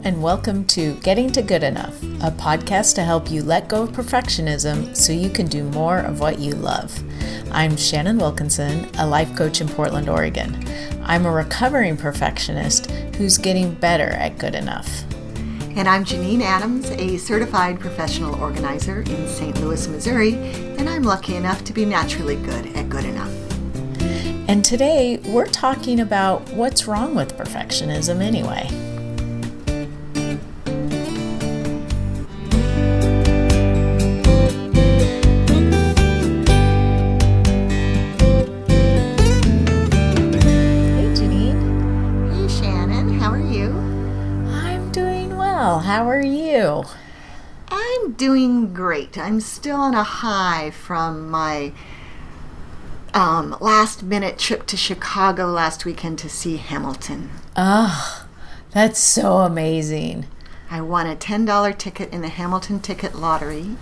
and welcome to Getting to Good Enough, a podcast to help you let go of perfectionism so you can do more of what you love. I'm Shannon Wilkinson, a life coach in Portland, Oregon. I'm a recovering perfectionist who's getting better at good enough. And I'm Janine Adams, a certified professional organizer in St. Louis, Missouri, and I'm lucky enough to be naturally good at good enough. And today we're talking about what's wrong with perfectionism anyway. How are you? I'm doing great. I'm still on a high from my last minute trip to Chicago last weekend to see Hamilton. Oh, that's so amazing. I won a $10 ticket in the Hamilton ticket lottery.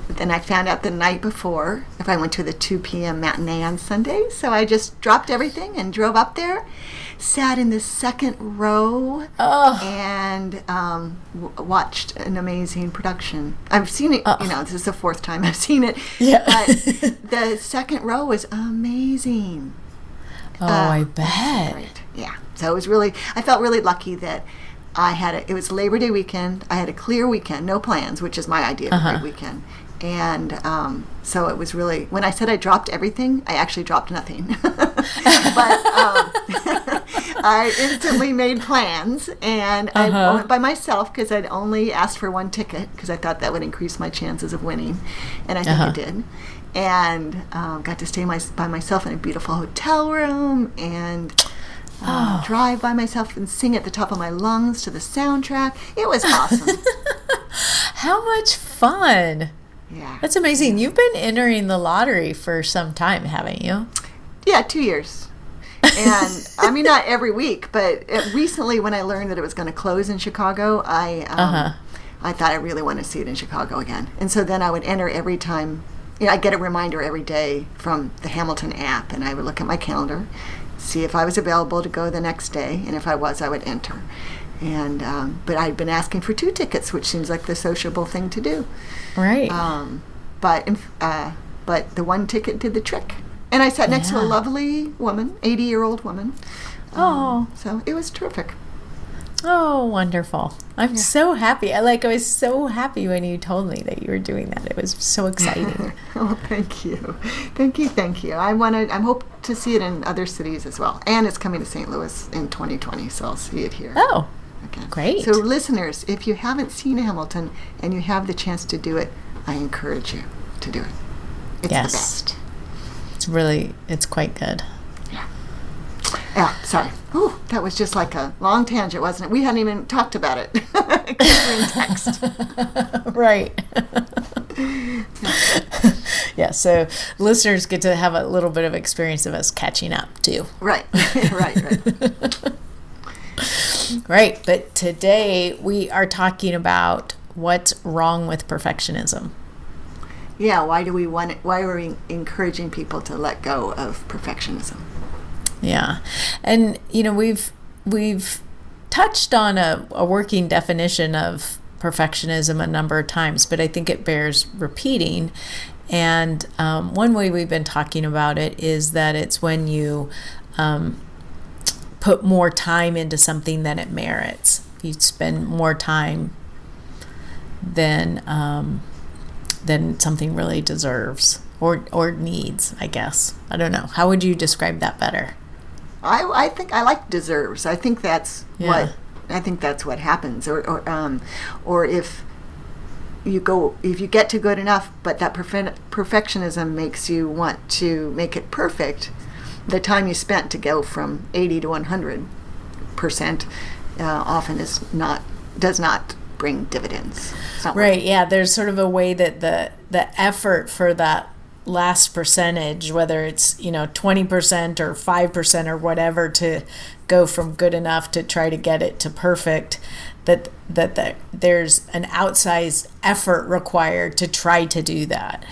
But then I found out the night before if I went to the 2 p.m. matinee on Sunday. So I just dropped everything and drove up there, sat in the second row, and watched an amazing production. I've seen it, this is the fourth time I've seen it. Yeah. But the second row was amazing. Oh, I bet. Great. Yeah. So it was I felt really lucky that it was Labor Day weekend. I had a clear weekend, no plans, which is my idea of a great weekend. And so it was really, when I said I dropped everything, I actually dropped nothing. But I instantly made plans, and I went by myself because I'd only asked for one ticket because I thought that would increase my chances of winning, and I think it did. And got to stay by myself in a beautiful hotel room and drive by myself and sing at the top of my lungs to the soundtrack. It was awesome. How much fun. Yeah. That's amazing. You've been entering the lottery for some time, haven't you? Yeah, 2 years. And I mean, not every week, but recently when I learned that it was going to close in Chicago, I thought I really want to see it in Chicago again. And so then I would enter every time. I get a reminder every day from the Hamilton app, and I would look at my calendar, see if I was available to go the next day, and if I was, I would enter. And but I'd been asking for 2 tickets, which seems like the sociable thing to do. Right. But the one ticket did the trick. And I sat next to a lovely woman, 80-year-old woman. So it was terrific. Oh, wonderful. I'm so happy. I was so happy when you told me that you were doing that. It was so exciting. Oh, thank you. Thank you. I'm hope to see it in other cities as well. And it's coming to St. Louis in 2020, so I'll see it here. Oh, again. Great. So listeners, if you haven't seen Hamilton and you have the chance to do it, I encourage you to do it. It's the best. It's quite good. Yeah, sorry. Ooh, that was just like a long tangent, wasn't it? We hadn't even talked about it. Because we're in text. Right. Yeah, so listeners get to have a little bit of experience of us catching up, too. Right. Right, but today we are talking about what's wrong with perfectionism. Yeah, why are we encouraging people to let go of perfectionism? Yeah. And, we've touched on a working definition of perfectionism a number of times, but I think it bears repeating. And one way we've been talking about it is that it's when you put more time into something than it merits. You spend more time than something really deserves or needs, I guess. I don't know. How would you describe that better? I think I like deserves. I think that's what happens. Or if you get to good enough, but that perfectionism makes you want to make it perfect, the time you spent to go from 80 to 100% often does not bring dividends. Right. Yeah. There's sort of a way that the effort for that last percentage, whether it's 20% or 5% or whatever, to go from good enough to try to get it to perfect, that there's an outsized effort required to try to do that.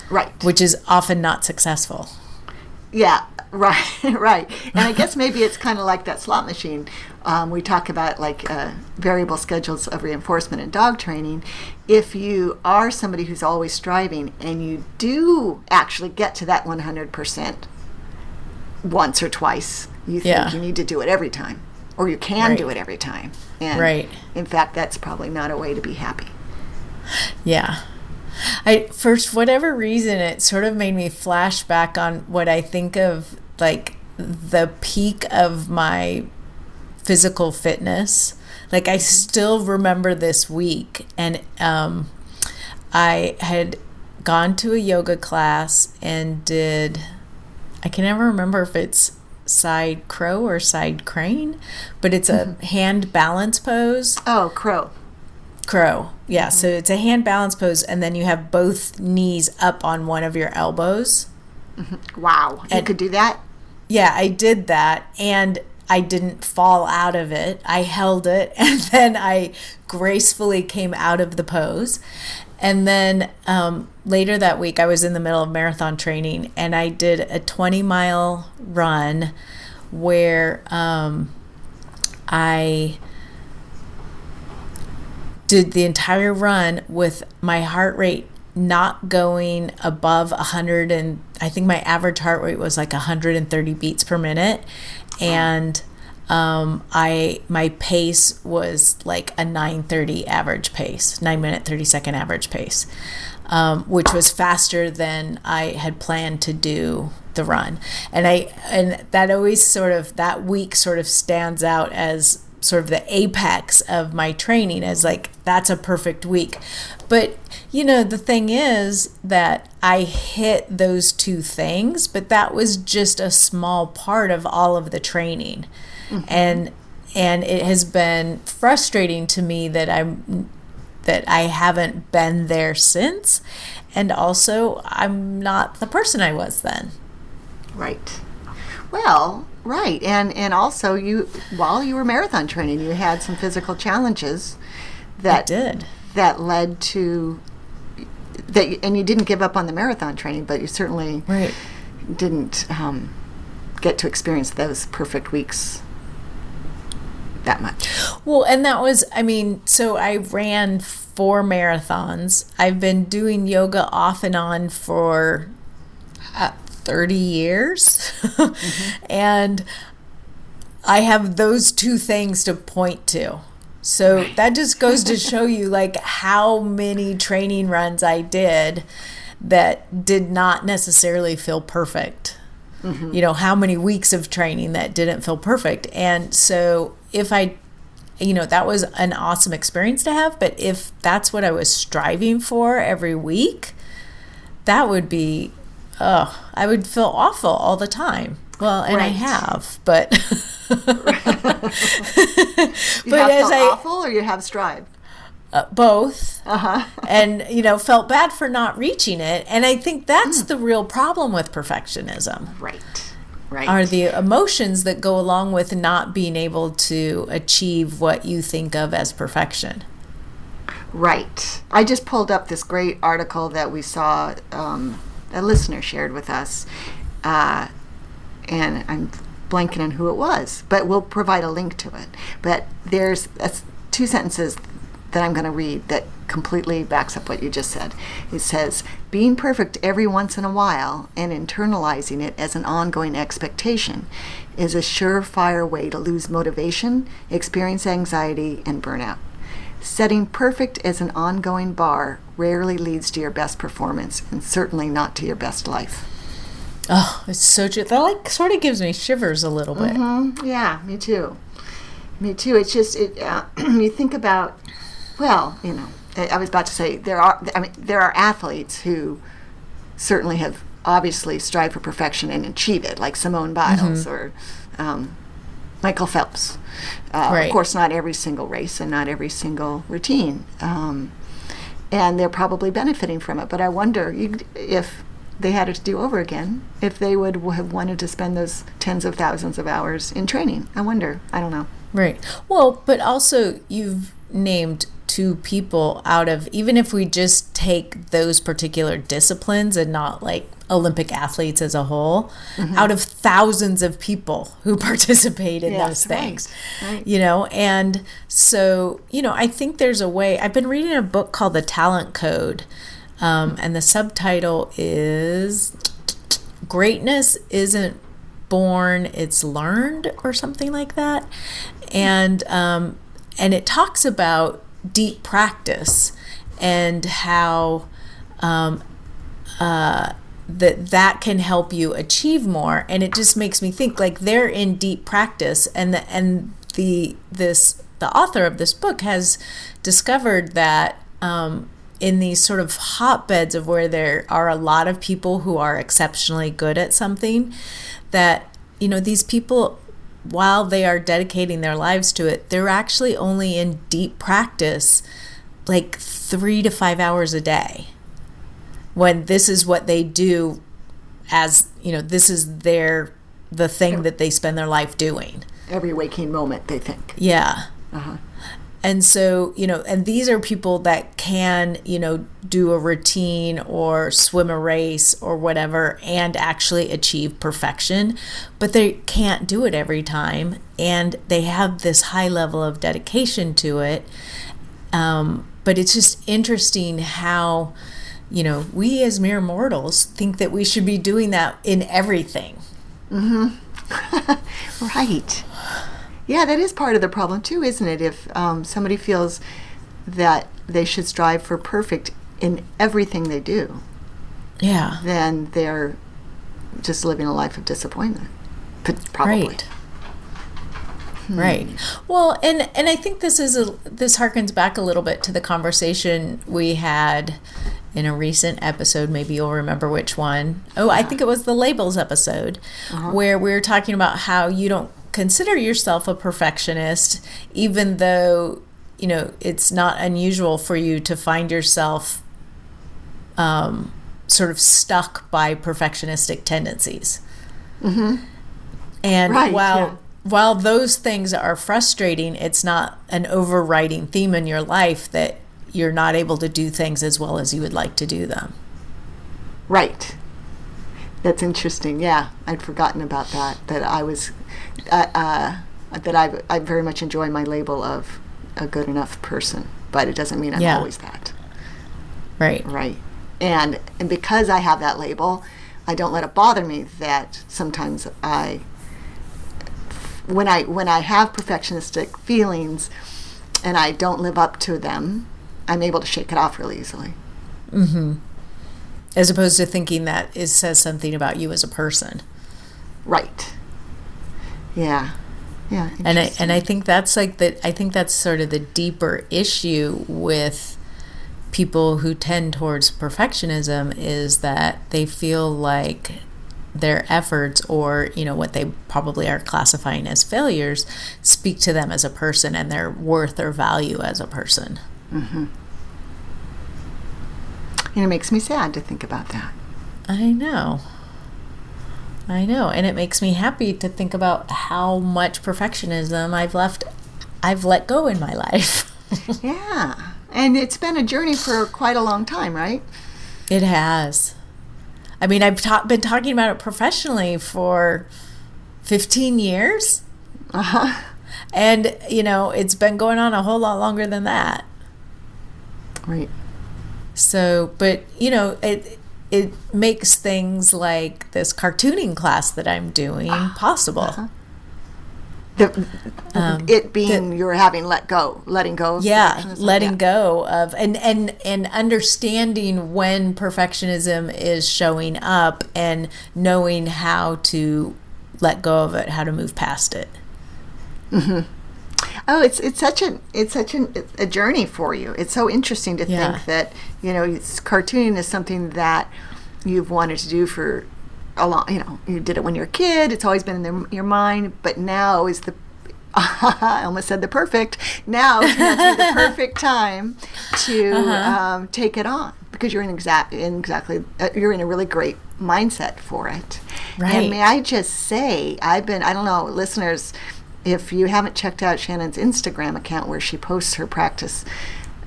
Right. Which is often not successful. Yeah. Right, right. And I guess maybe it's kind of like that slot machine. We talk about like variable schedules of reinforcement in dog training. If you are somebody who's always striving and you do actually get to that 100% once or twice, you think you need to do it every time, or you can do it every time. And in fact, that's probably not a way to be happy. Yeah. For whatever reason, it sort of made me flash back on what I think of like the peak of my physical fitness. Like I still remember this week, and I had gone to a yoga class and I can never remember if it's side crow or side crane, but it's a hand balance pose. Oh, crow. Crow. Yeah. So it's a hand balance pose, and then you have both knees up on one of your elbows. Wow. You could do that? Yeah, I did that, and I didn't fall out of it. I held it, and then I gracefully came out of the pose. And then later that week, I was in the middle of marathon training, and I did a 20-mile run where I did the entire run with my heart rate not going above 100, and I think my average heart rate was like 130 beats per minute, and my pace was like a 9:30 average pace, 9-minute 30-second average pace, which was faster than I had planned to do the run, and that always sort of, that week sort of stands out as sort of the apex of my training, as like, that's a perfect week. But you know, the thing is that I hit those two things, but that was just a small part of all of the training. And it has been frustrating to me that I haven't been there since, and also I'm not the person I was then. Right. Well, right. And also, while you were marathon training, you had some physical challenges that led to that, and you didn't give up on the marathon training, but you certainly didn't get to experience those perfect weeks that much. Well, and that was, I mean, so I ran 4 marathons. I've been doing yoga off and on for 30 years. And I have those two things to point to. So that just goes to show you like how many training runs I did that did not necessarily feel perfect. You know, how many weeks of training that didn't feel perfect. And so if that was an awesome experience to have, but if that's what I was striving for every week, that would be, I would feel awful all the time. Well, and I have, but you have felt awful, or you have strived? Both. And felt bad for not reaching it, and I think that's the real problem with perfectionism. Right. Are the emotions that go along with not being able to achieve what you think of as perfection. Right. I just pulled up this great article that we saw, a listener shared with us, and I'm blanking on who it was, but we'll provide a link to it. But there's 2 sentences that I'm going to read that completely backs up what you just said. It says, being perfect every once in a while and internalizing it as an ongoing expectation is a surefire way to lose motivation, experience anxiety, and burnout. Setting perfect as an ongoing bar rarely leads to your best performance, and certainly not to your best life. Oh, it's so true. That sort of gives me shivers a little bit. Yeah, me too. It's just, you think about, well, I was about to say, there are athletes who certainly have obviously strived for perfection and achieve it, like Simone Biles or Michael Phelps. Of course, not every single race and not every single routine. And they're probably benefiting from it. But I wonder if they had it to do over again, if they would have wanted to spend those tens of thousands of hours in training. I wonder. I don't know. Right. Well, but also you've named to people out of, even if we just take those particular disciplines and not like Olympic athletes as a whole, out of thousands of people who participate in those things, right. And so, I think there's a way. I've been reading a book called The Talent Code, and the subtitle is Greatness Isn't Born, It's Learned, or something like that. And it talks about deep practice and how that can help you achieve more. And it just makes me think, like, they're in deep practice, and the author of this book has discovered that in these sort of hotbeds of where there are a lot of people who are exceptionally good at something, that these people, while they are dedicating their lives to it, they're actually only in deep practice like 3 to 5 hours a day, when this is what they do, as this is the thing that they spend their life doing. Every waking moment, they think. Yeah. And so, and these are people that can, do a routine or swim a race or whatever and actually achieve perfection, but they can't do it every time. And they have this high level of dedication to it. But it's just interesting how, we as mere mortals think that we should be doing that in everything. Right. Yeah, that is part of the problem too, isn't it? If somebody feels that they should strive for perfect in everything they do, then they're just living a life of disappointment. Probably. Right. Well, and I think this harkens back a little bit to the conversation we had in a recent episode. Maybe you'll remember which one. I think it was the labels episode, where we were talking about how you don't consider yourself a perfectionist, even though it's not unusual for you to find yourself sort of stuck by perfectionistic tendencies. And while those things are frustrating, it's not an overriding theme in your life that you're not able to do things as well as you would like to do them. Right. That's interesting. Yeah, I'd forgotten about that. That I was, that I very much enjoy my label of a good enough person, but it doesn't mean I'm always that. Right. Right. And because I have that label, I don't let it bother me that sometimes when I have perfectionistic feelings and I don't live up to them, I'm able to shake it off really easily. As opposed to thinking that it says something about you as a person. Right. Yeah. Yeah. And I think that's that's sort of the deeper issue with people who tend towards perfectionism, is that they feel like their efforts, or what they probably are classifying as failures, speak to them as a person and their worth or value as a person. And it makes me sad to think about that. I know. And it makes me happy to think about how much perfectionism I've let go in my life. Yeah. And it's been a journey for quite a long time, right? It has. I mean, I've been talking about it professionally for 15 years. And, it's been going on a whole lot longer than that. Right. So, but, it makes things like this cartooning class that I'm doing possible. It being you're letting go of letting go of and understanding when perfectionism is showing up and knowing how to let go of it, how to move past it. Oh, it's such a journey for you. It's so interesting to think that cartooning is something that you've wanted to do for a long. You did it when you were a kid. It's always been in your mind, but now is I almost said the perfect. Now is the perfect time to take it on, because you're you're in a really great mindset for it. Right. And may I just say, I don't know, listeners, if you haven't checked out Shannon's Instagram account where she posts her practice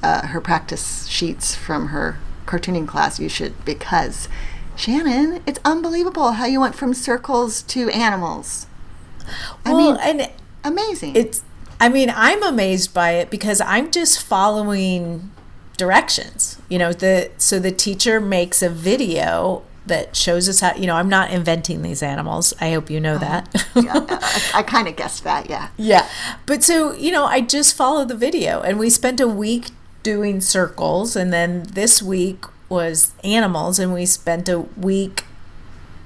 her practice sheets from her cartooning class. You should, because Shannon, it's unbelievable how you went from circles to animals. And amazing. I'm amazed by it because I'm just following directions. So the teacher makes a video that shows us how, I'm not inventing these animals. I hope you know that. Yeah, I kind of guessed that, yeah. Yeah. But so, I just follow the video, and we spent a week doing circles, and then this week was animals, and we spent a week,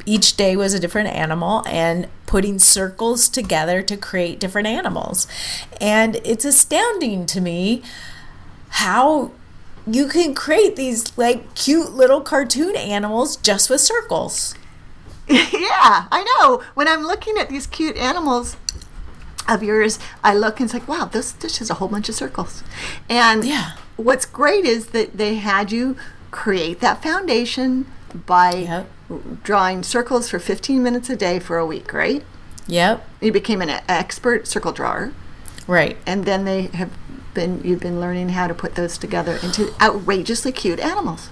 each day was a different animal, and putting circles together to create different animals. And it's astounding to me how you can create these like cute little cartoon animals just with circles. Yeah, I know. When I'm looking at these cute animals of yours, I look and it's like, wow, this is a whole bunch of circles. And what's great is that they had you create that foundation by drawing circles for 15 minutes a day for a week, right? Yep. You became an expert circle drawer. Right. And then you've been learning how to put those together into outrageously cute animals.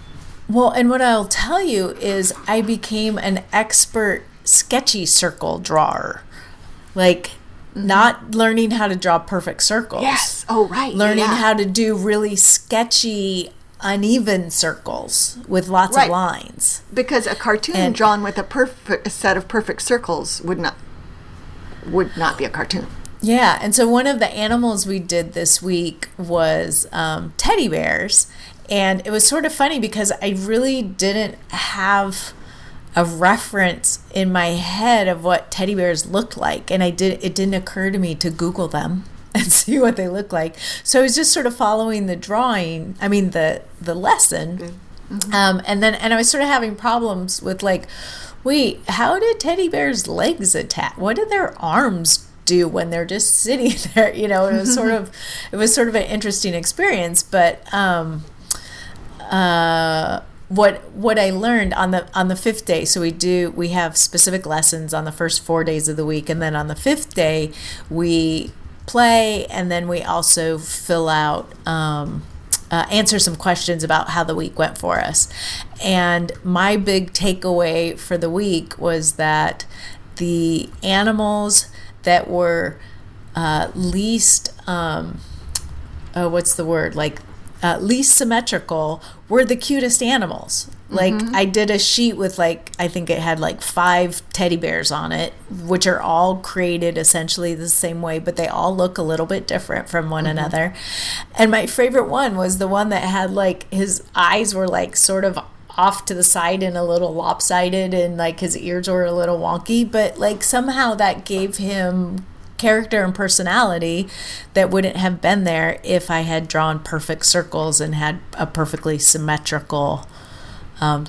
Well, and what I'll tell you is I became an expert sketchy circle drawer. Like, not learning how to draw perfect circles. Yes. Oh, right. Learning how to do really sketchy, uneven circles with lots of lines. Because a cartoon drawn with a set of perfect circles would not be a cartoon. Yeah, and so one of the animals we did this week was teddy bears, and it was sort of funny because I really didn't have a reference in my head of what teddy bears looked like, and it didn't occur to me to Google them and see what they look like. So I was just sort of following the lesson, and I was sort of having problems with like, wait, how did teddy bears' legs attach? What do their arms do when they're just sitting there? It was sort of an interesting experience. But what I learned on the fifth day, so we have specific lessons on the first 4 days of the week, and then on the fifth day we play, and then we also fill out answer some questions about how the week went for us. And my big takeaway for the week was that the animals that were least least symmetrical were the cutest animals. Like, I did a sheet with I think it had 5 teddy bears on it, which are all created essentially the same way, but they all look a little bit different from one another. And my favorite one was the one that had his eyes were sort of off to the side and a little lopsided, and his ears were a little wonky, but somehow that gave him character and personality that wouldn't have been there if I had drawn perfect circles and had a perfectly symmetrical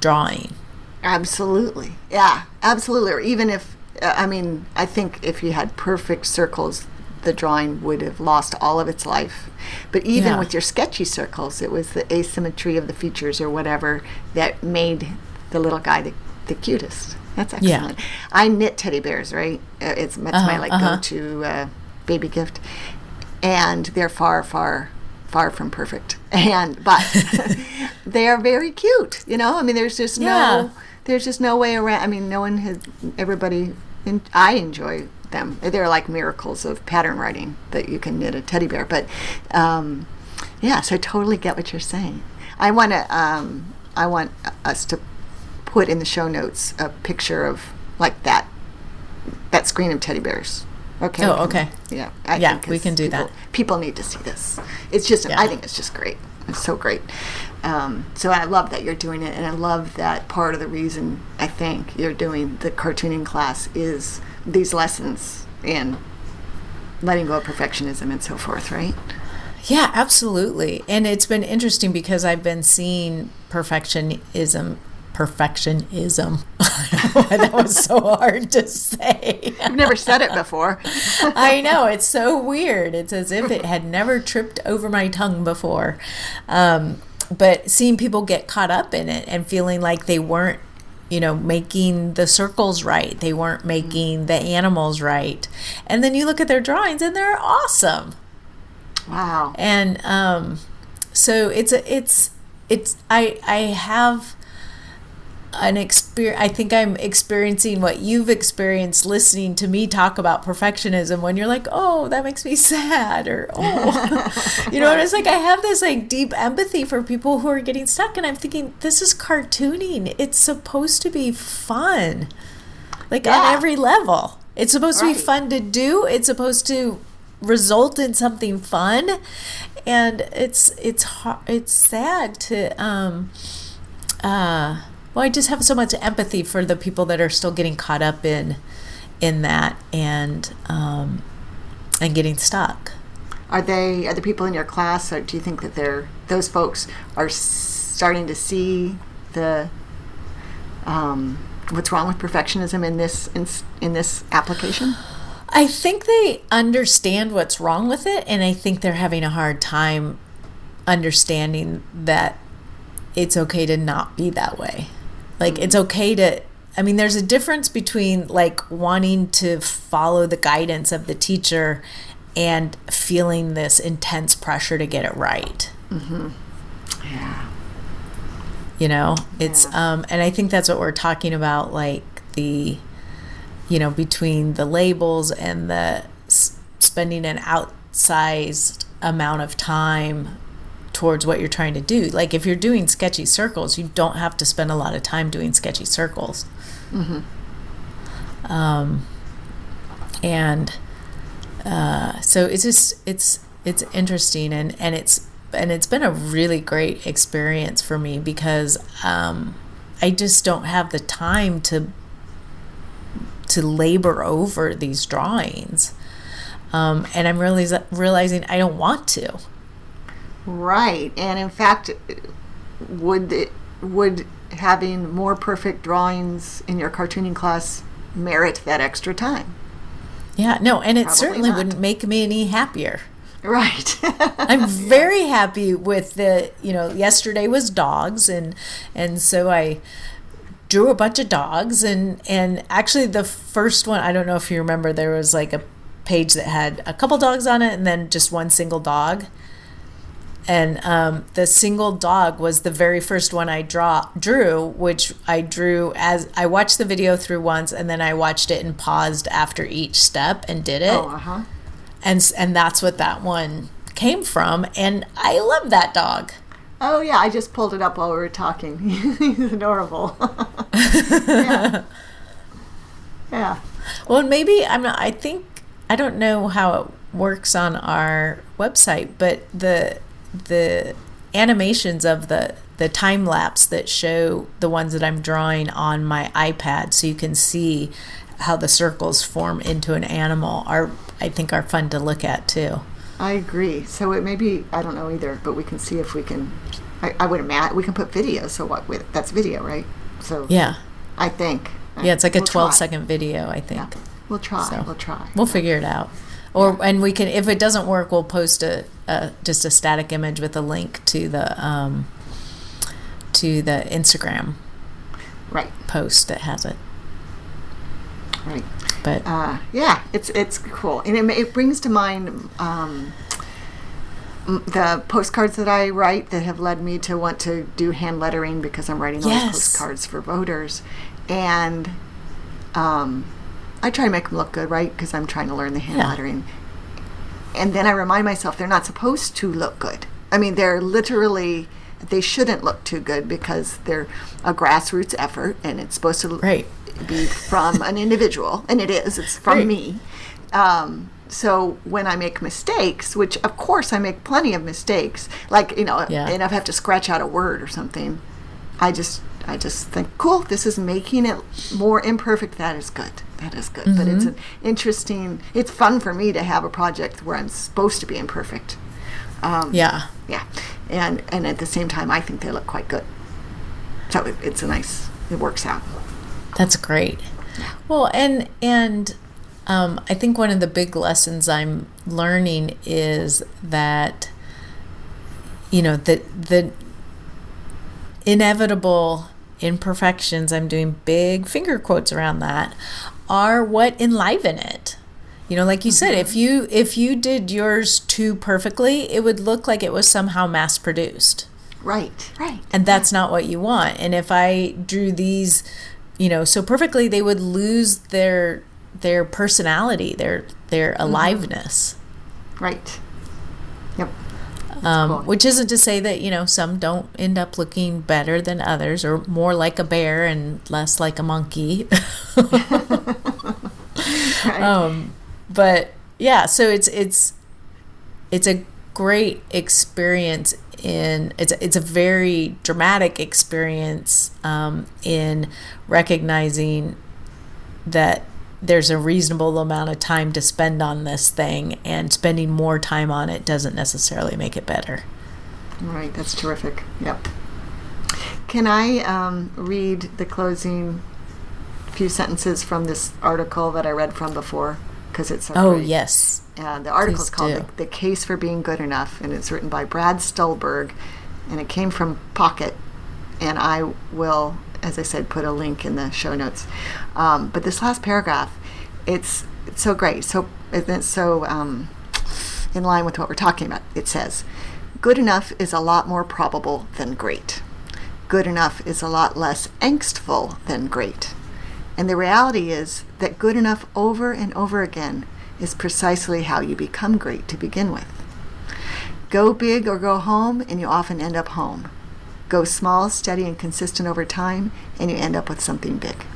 drawing. Absolutely. Yeah, absolutely. Or even if, I think if you had perfect circles, the drawing would have lost all of its life. But even with your sketchy circles, it was the asymmetry of the features or whatever that made the little guy the cutest. That's excellent. Yeah. I knit teddy bears, right? It's my go-to baby gift, and they're far from perfect. But they are very cute. There's just no way around. No one has. Everybody. I enjoy them. They're like miracles of pattern writing that you can knit a teddy bear. But so I totally get what you're saying. I want us to put in the show notes a picture of that screen of teddy bears. Okay. Oh, okay. Yeah. I think we can do that. People need to see this. It's just. I think it's just great. It's so great. So I love that you're doing it, and I love that part of the reason I think you're doing the cartooning class is these lessons and letting go of perfectionism and so forth, right? Yeah, absolutely. And it's been interesting because I've been seeing perfectionism. That was so hard to say. I've never said it before. I know, it's so weird. It's as if it had never tripped over my tongue before. But seeing people get caught up in it and feeling like they weren't, making the circles right. They weren't making the animals right. And then you look at their drawings and they're awesome. Wow. And So I have an experience. I think I'm experiencing what you've experienced listening to me talk about perfectionism, when you're like, oh, that makes me sad, or oh, you know, and it's like I have this like deep empathy for people who are getting stuck, and I'm thinking, this is cartooning. It's supposed to be fun, like on every level. It's supposed to be fun to do. It's supposed to result in something fun, and it's sad to well, I just have so much empathy for the people that are still getting caught up in that, and getting stuck. Are the people in your class, or do you think that those folks are starting to see the what's wrong with perfectionism in this application? I think they understand what's wrong with it, and I think they're having a hard time understanding that it's okay to not be that way. Like, it's okay to, I mean, there's a difference between like wanting to follow the guidance of the teacher and feeling this intense pressure to get it right. Mm-hmm. Yeah. You know, it's, and I think that's what we're talking about, like the, you know, between the labels and the spending an outsized amount of time towards what you're trying to do. Like, if you're doing sketchy circles, you don't have to spend a lot of time doing sketchy circles. Mm-hmm. So it's just it's interesting, and it's been a really great experience for me, because I just don't have the time to labor over these drawings, and I'm really realizing I don't want to. Right, and in fact, would having more perfect drawings in your cartooning class merit that extra time? Yeah, no, and it Probably certainly not. wouldn't make me any happier. Right. I'm very happy with the, you know, yesterday was dogs, and so I drew a bunch of dogs, and actually the first one, I don't know if you remember, there was like a page that had a couple dogs on it and then just one single dog. And the single dog was the very first one I drew, which I drew as I watched the video through once, and then I watched it and paused after each step and did it. Oh, uh-huh. And that's what that one came from, and I love that dog. Oh, yeah, I just pulled it up while we were talking. He's adorable. Yeah. Yeah. Well, maybe I don't know how it works on our website, but the animations of the time lapse that show the ones that I'm drawing on my iPad, so you can see how the circles form into an animal, I think are fun to look at too. I agree. So it may be, I don't know either, but we can see if we can, I would imagine, we can put video, so that's video, right? So yeah. I think. Yeah, it's like a We'll 12-second video, I think. Yeah. We'll try. So We'll try. We'll figure it out. And we can, if it doesn't work, we'll post just a static image with a link to the Instagram post that has it. Right. But yeah, it's cool, and it brings to mind the postcards that I write that have led me to want to do hand lettering, because I'm writing all these postcards for voters, and I try to make them look good, right? Because I'm trying to learn the hand lettering. And then I remind myself they're not supposed to look good. I mean, they shouldn't look too good, because they're a grassroots effort, and it's supposed to be from an individual, and it's from me. So when I make mistakes, which of course I make plenty of mistakes, like, and if I have to scratch out a word or something, I just think, cool, this is making it more imperfect. That is good. Mm-hmm. But it's fun for me to have a project where I'm supposed to be imperfect. Yeah. And at the same time, I think they look quite good. So it works out. That's great. Well, and I think one of the big lessons I'm learning is that, the inevitable imperfections, I'm doing big finger quotes around that, are what enliven it. Like you said, if you did yours too perfectly, it would look like it was somehow mass produced. Right. And that's not what you want. And if I drew these, so perfectly, they would lose their personality, their aliveness. Right. Yep. Cool. Which isn't to say that, some don't end up looking better than others, or more like a bear and less like a monkey. Right. But yeah, so it's a great experience it's a very dramatic experience in recognizing that there's a reasonable amount of time to spend on this thing, and spending more time on it doesn't necessarily make it better. Right, that's terrific. Yep. Can I read the closing few sentences from this article that I read from before? Because it's so great. Yes. The article is called The Case for Being Good Enough, and it's written by Brad Stulberg, and it came from Pocket, and I will, as I said, put a link in the show notes. But this last paragraph, it's so great. It's so in line with what we're talking about. It says, good enough is a lot more probable than great. Good enough is a lot less angstful than great. And the reality is that good enough over and over again is precisely how you become great to begin with. Go big or go home, and you often end up home. Go small, steady, and consistent over time, and you end up with something big.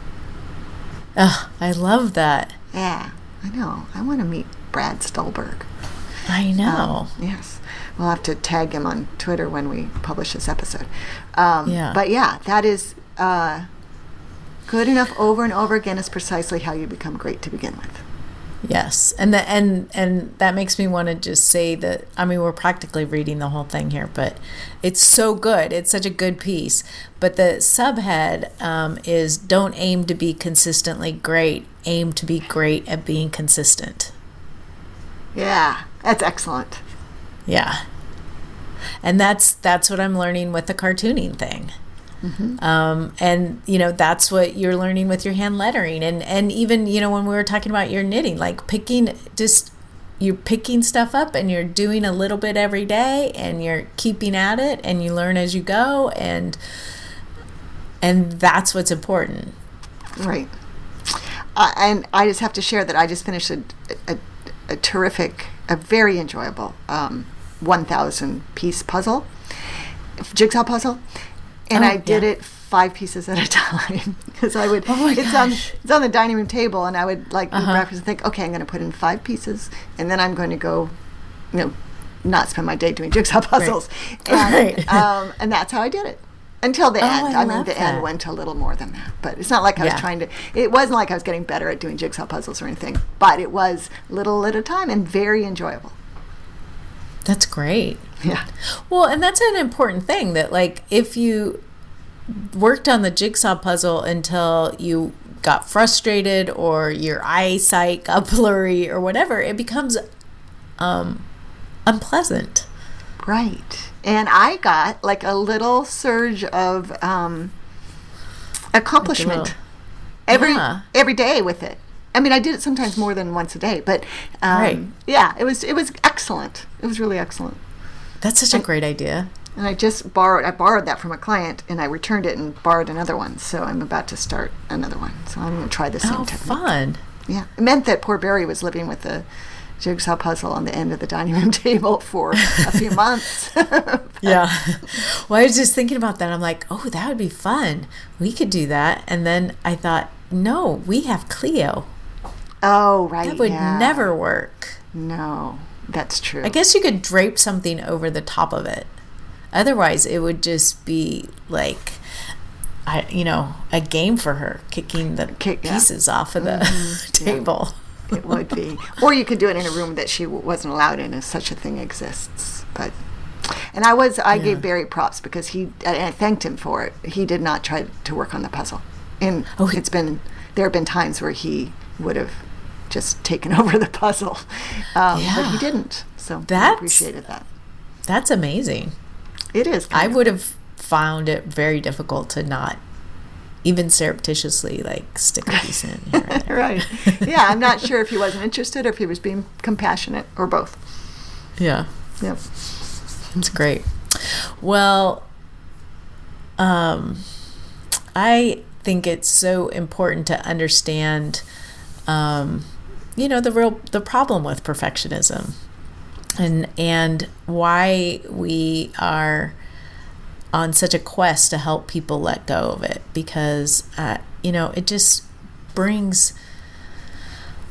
I love that. Yeah, I know. I want to meet Brad Stulberg. I know. Yes. We'll have to tag him on Twitter when we publish this episode. But yeah, that is good enough over and over again is precisely how you become great to begin with. Yes, and that makes me want to just say that, we're practically reading the whole thing here, but it's so good. It's such a good piece. But the subhead is, don't aim to be consistently great. Aim to be great at being consistent. Yeah, that's excellent. Yeah. And that's what I'm learning with the cartooning thing. Mm-hmm. And that's what you're learning with your hand lettering, and even when we were talking about your knitting, like you're picking stuff up and you're doing a little bit every day, and you're keeping at it, and you learn as you go, and that's what's important. Right. And I just have to share that I just finished a terrific, a very enjoyable 1,000 piece jigsaw puzzle. And I did it 5 pieces at a time, because I would. It's on the dining room table, and I would eat breakfast and think, okay, I'm going to put in 5 pieces, and then I'm going to go, not spend my day doing jigsaw puzzles, and and that's how I did it until the end. The end went a little more than that, but it's not like I was trying to. It wasn't like I was getting better at doing jigsaw puzzles or anything, but it was little at a time and very enjoyable. That's great. Yeah. Well, and that's an important thing, that if you worked on the jigsaw puzzle until you got frustrated or your eyesight got blurry or whatever, it becomes unpleasant. Right. And I got a little surge of accomplishment every day with it. I did it sometimes more than once a day, but yeah, it was excellent. It was really excellent. That's such a great idea. And I borrowed that from a client, and I returned it and borrowed another one. So I'm about to start another one. So I'm going to try the same technique. Oh, fun. Yeah. It meant that poor Barry was living with a jigsaw puzzle on the end of the dining room table for a few months. Yeah. Well, I was just thinking about that. I'm like, oh, that would be fun. We could do that. And then I thought, no, we have Cleo. Oh, right. That would never work. No, that's true. I guess you could drape something over the top of it. Otherwise, it would just be a game for her, kicking the pieces off of the table. Yeah. It would be. Or you could do it in a room that she wasn't allowed in, if such a thing exists. And I gave Barry props, because I thanked him for it. He did not try to work on the puzzle. And there have been times where he would have just taken over the puzzle, but he didn't. So I appreciated that. That's amazing. It is. I would have found it very difficult to not even surreptitiously, like, stick a piece in here and there. Right. Yeah, I'm not sure if he wasn't interested or if he was being compassionate or both. Yeah. Yep. It's great. Well, I think it's so important to understand, the problem with perfectionism, and why we are on such a quest to help people let go of it, because it just brings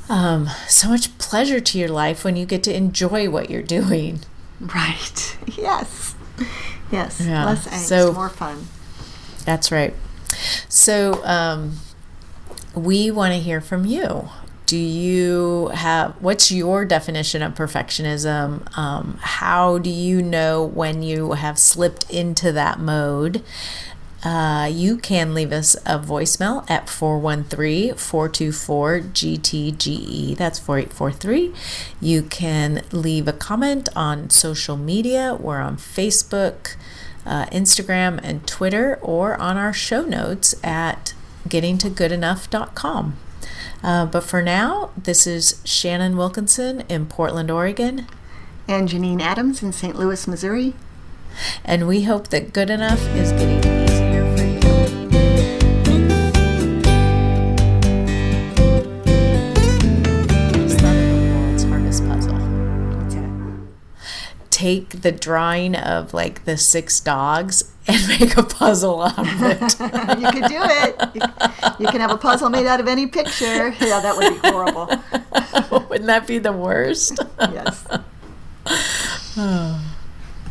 so much pleasure to your life when you get to enjoy what you're doing. Right. Yes. Yes. Yeah. Less angst, more fun. That's right. So we want to hear from you. What's your definition of perfectionism? How do you know when you have slipped into that mode? You can leave us a voicemail at 413-424-GTGE. That's 4843. You can leave a comment on social media. We're on Facebook, Instagram, and Twitter, or on our show notes at gettingtogoodenough.com. But for now, this is Shannon Wilkinson in Portland, Oregon. And Janine Adams in St. Louis, Missouri. And we hope that good enough is getting easier for you. What's the world's hardest puzzle? What's that? Take the drawing of like the 6 dogs and make a puzzle out of it. You could do it. You can have a puzzle made out of any picture. Yeah, that would be horrible. Wouldn't that be the worst? Yes.